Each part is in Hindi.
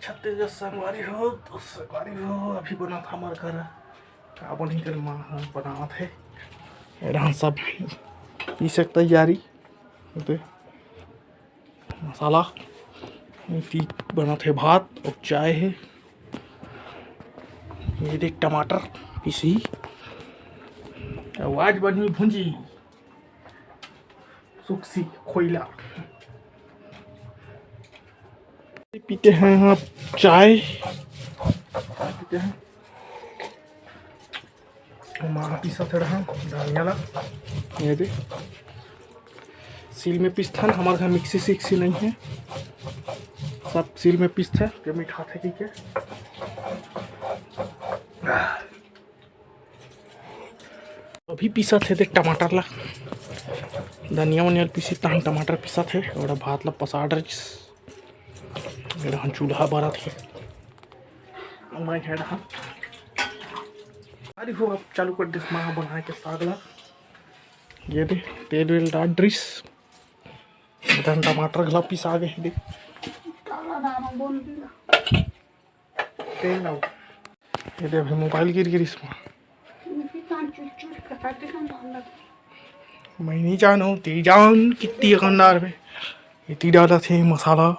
छत्तीसगढ़ संगवारी हो तो संगवारी हो अभी बना था हमारे घर का बनी कर माँ बना थे यहाँ सब पीसे की तैयारी होते मसाला बना थे भात और चाय है। ये देख टमाटर पीसी आज बनी भुंजी सुखसी खोइला पीते हैं आप चाय पीते हैं माँ पीसा थे रहा डालियाला ये दे सील में पीसता है। हमारे घर मिक्सी सिक्सी नहीं है, सब सील में पीसता है जो मीठा थे कि क्या अभी पीसा थे देख टमाटर ला धनिया वनिया पीसी तहन टमाटर पीसा थे और भात ला पसाड़ रहा चूल्हा बरा थे मैं है रहा अरे हो अब चालू कर दिस माँ बनाए के साग ला ये दे तेल वेल डाल ड्रिस धन टमाटर गला पीसा गए देख तेल लाओ ये दे अभी मोबाइल गिर गिर इसमें मैं नहीं जानू ती जान कितनी अखंडार में इतनी डाला थे मसाला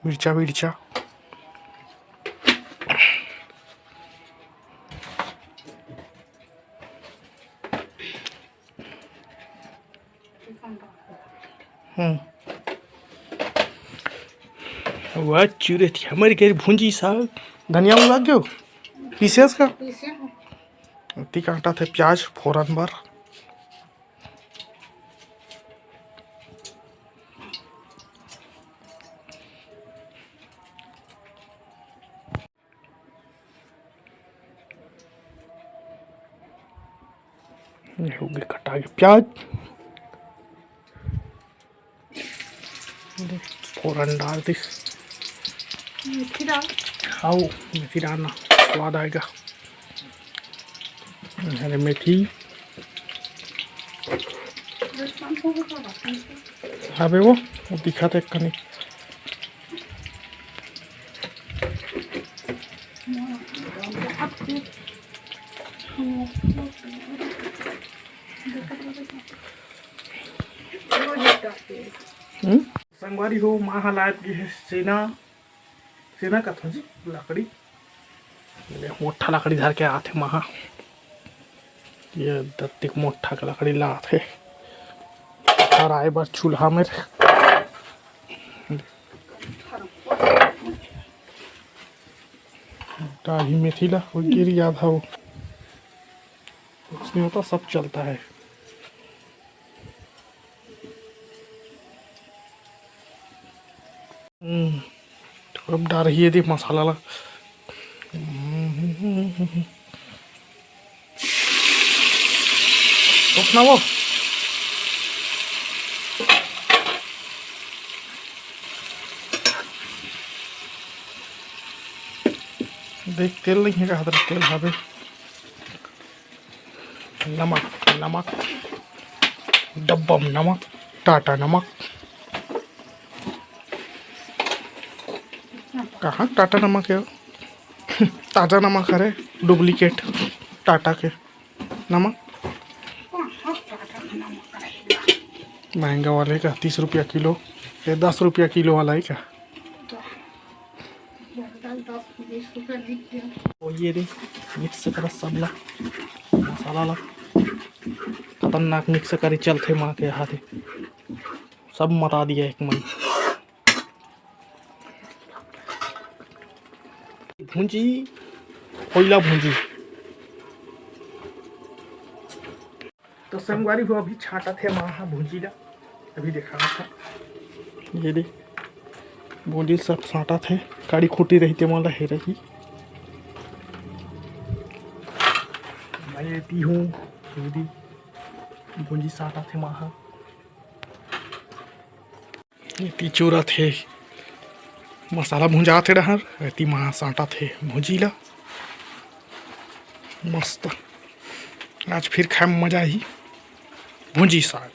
मिर्चा विर्चा वह चूरे थी हमारी कह भूंजी साग धनिया में लग गयो पीसेस का इतनी काटा थे प्याज फौरन बार ये हो गए कटा के प्याज फौरन डाल दी खाओ मेथी डालना स्वाद आएगा। अरे मेथी हाँ वो दिखाते कहीं संगवारी हो माँ लायत की है सेना सेना का था जी लकड़ी मोटा लकड़ी धर के आते महा ये दत्तिक मोटा का लकड़ी लाते और आए बार चूल्हा में डाली मेथी ला वो गिर गया था वो उसमें होता सब चलता है। तो अब डाल रही है देख मसाला ला ना वो देख तेल नहीं है कहा तेल भावे नमक नमक डब्बम नमक टाटा नमक कहाँ टाटा नमक है ताज़ा नमक है डुप्लीकेट टाटा के नमक महंगा वाले का 30 रुपया किलो या 10 रुपया किलो वाला है क्या वो ये रे मिक्स कर सबला मसाला ला खतरनाक मिक्स करी चलते माँ के हाथ सब मता दिया एक मन भूंजी कोयला भूंजी तो संगवारी हो अभी छाटा थे माँ भूंजी ला अभी देखा था ये दे भूंजी सब छाटा थे काड़ी खूटी रही थे माला है रही मैं लेती हूँ दीदी भूंजी साटा थे माँ ये चूरा थे मसाला भुंजाते रहा रहती माँ साटा थे भुजीला मस्त आज फिर खाए मजा ही भुंजी साग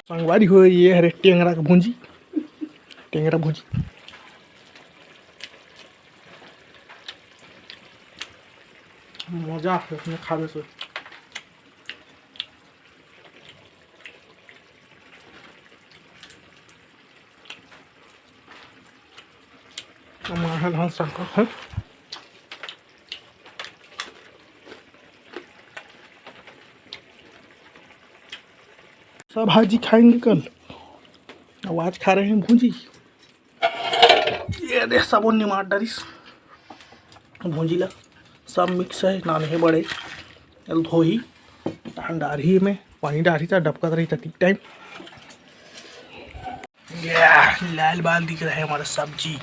संगवारी हो ये हरे टेंगरा का भुंजी टेंगरा भुंजी मजा है उसमें खाने से। हमारा हंस रखा है। सब भाजी खाएंगे कल, अब आज खा रहे हैं भूंजी। ये दे सब निमार डरिस भूंजीला सब मिक्स है, नाने बड़े धोही डारी में पानी डारी था, डबका रही था तीन टाइम। लाल बाल दिख रहा है हमारा सब्जी।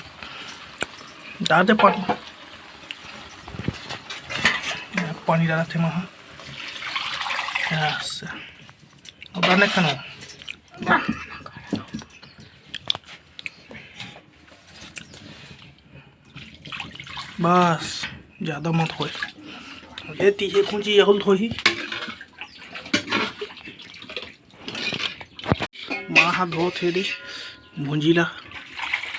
डाल दे पानी, पानी डाला थे वहाँ। अब डालने खाना बस, ज़्यादा मत हो। ये तीहे पूंजी यहुल धोही माँ हाथ धो थे दे भूंजीला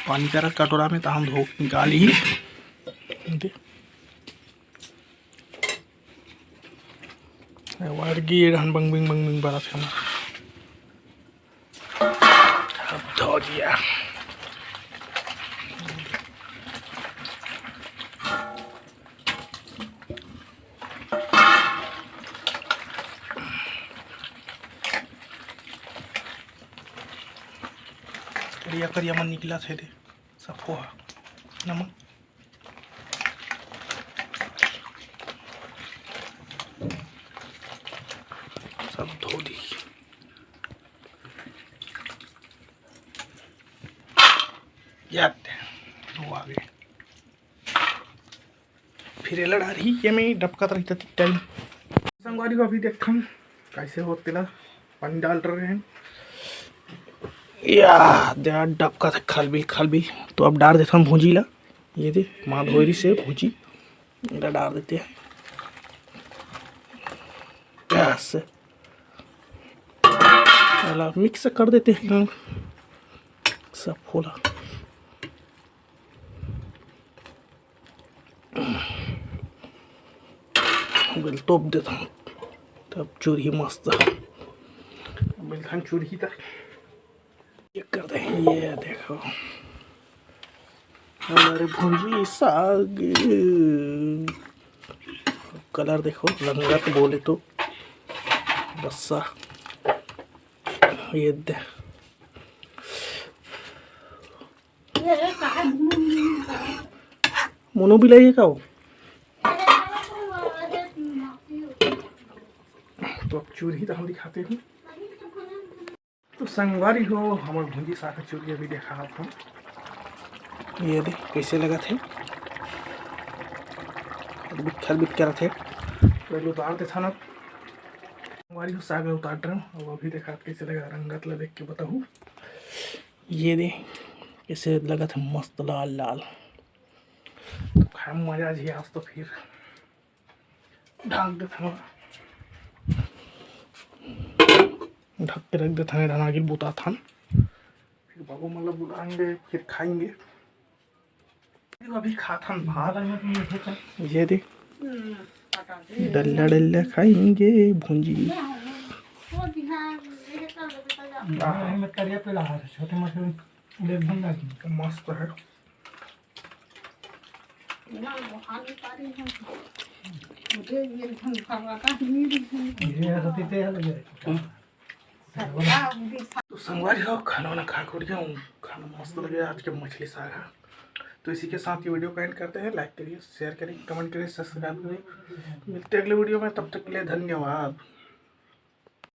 पानी का कटोरा में, तो हम धो निकाली ही वारगी रहन बंग बिंग बड़ा थे। अब धो दिया। करिया करिया मन निकला थे दे सब फोहा नमक। सब धो दी। याद वो आ गए। फिर लड़ा रही ये में डबका रही था टाइम। संगवारी को अभी देखा कैसे होते ला पानी डाल रहे हैं। या डबका था खलबिल। तो अब डाल देता हूँ भूंजी ला। ये दे माँ धोरी से भूंजी डाल देते हैं गैस से, मिक्स कर देते हैं सब खोला। बिल तोप देता हूँ तब चूरी मस्त बिल्कुल चूरी तक ये कर दे। ये देखो हमारे भुंजी साग, कलर देखो रंगत बोले तो बस्सा। ये दे मोनो भी लाइए का तो अब चूरी तो हम दिखाते हैं। तो संगवारी हो हमारे भुंजी साग चूरी अभी देखा था। ये देख कैसे लगा थे बिट कर थे। पहले उतार दे था ना संगवारी हो साग उतार रहा हूँ। अब अभी देखा कैसे लगा, रंगत ला देख के बताऊँ। ये दे कैसे लगा था मस्त लाल लाल। तो खाए मजा जी आज। तो फिर ढक देता ढक के रख देता है ढना के बुता था। फिर बाबू मतलब बुलाएंगे फिर खाएंगे। अभी खाता भात। ये दे डल्ला खाएंगे भुंजी। मस्त है। तो संगवारी हो खाना वाना खा कर गया हूँ। खाना मस्त लगे आज के मछली साग है। तो इसी के साथ ये वीडियो को एंड करते हैं। लाइक करिए, शेयर करिए, कमेंट करिए, सब्सक्राइब करिए। मिलते हैं अगले वीडियो में, तब तक के लिए धन्यवाद।